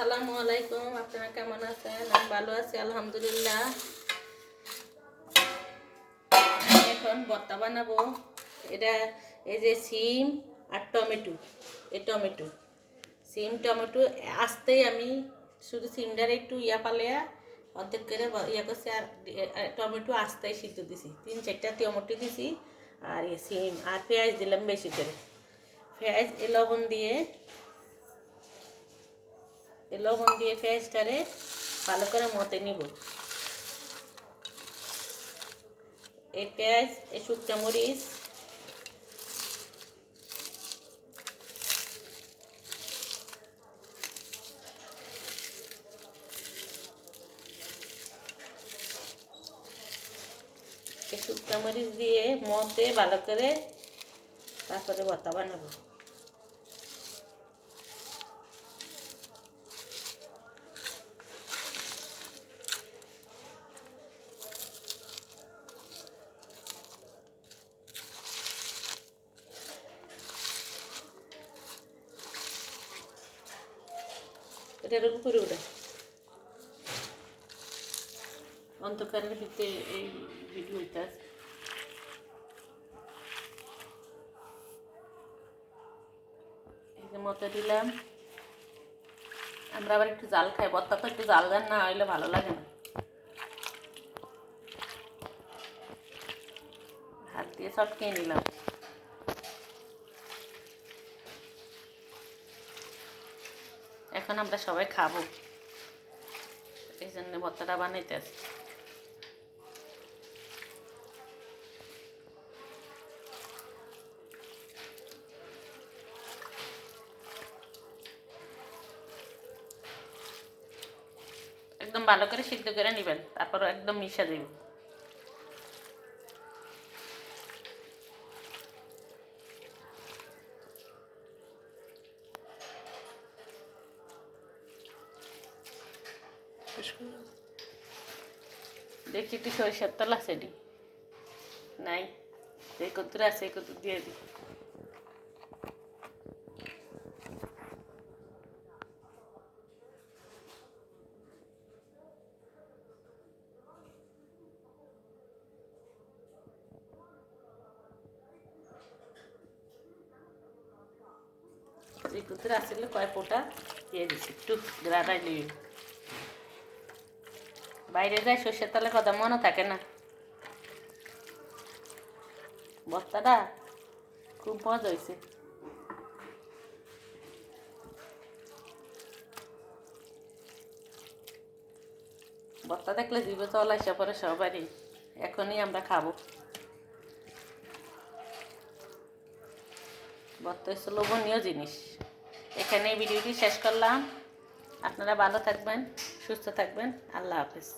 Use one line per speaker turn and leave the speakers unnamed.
আসসালামু আলাইকুম। আপনারা কেমন আছেন? আমি ভালো আছি আলহামদুলিল্লাহ। এখন ভর্তা বানাবো। এটা এই যে সিম আর টমেটো, টমেটো সিম টমেটো আসতেই আমি শুধু সিমটারে একটু পালিয়া অর্ধেক করে করছি। আর টমেটো আসতেই সিদ্ধ দিছি, 3-4টা টমেটো দিছি। আর সিম আর পেঁয়াজ দিলাম বেশি করে। পেঁয়াজ লবণ দিয়ে পেঁয়াজটারে ভালো করে মতে নিব। এই পেঁয়াজ, এই শুকনো মরিচ, দিয়ে মতে ভালো করে তারপরে ভর্তা বানাবো। এটা এরকম করে ওঠে অন্ধকারের ভিতরে এই ভিডিওটা। এই মতো দিলাম। আমরা আবার একটু জাল খাই, ভর্তা তো একটু জাল দেন না হইলে ভালো লাগে না। হাত দিয়ে চটকে নিলাম। এখন আমরা সবাই খাবো, এই জন্য ভর্তাটা বানাইতে আসি। একদম ভালো করে সিদ্ধ করে নেবেন, তারপর একদম মিশা দেবেন। দেখি একটু সরিষার তেল আছে নি নাই, এই কতটা আছে এই কত দিয়ে দিই। এই কতটা আসলে কয় পোটা দিয়ে দিচ্ছি, একটু গ্রাডাই নিবি। বাইরে যায় সর্ষের তেলের কথা মনে থাকে না। ভর্তাটা খুব মজা হয়েছে। ভর্তা দেখলে জিভে জল আসে পরে সবারই। এখনই আমরা খাবো। ভর্তা হচ্ছে লোভনীয় জিনিস। এখানে ভিডিওটি শেষ করলাম। আপনারা ভালো থাকবেন, সুস্থ থাকবেন। আল্লাহ হাফেজ।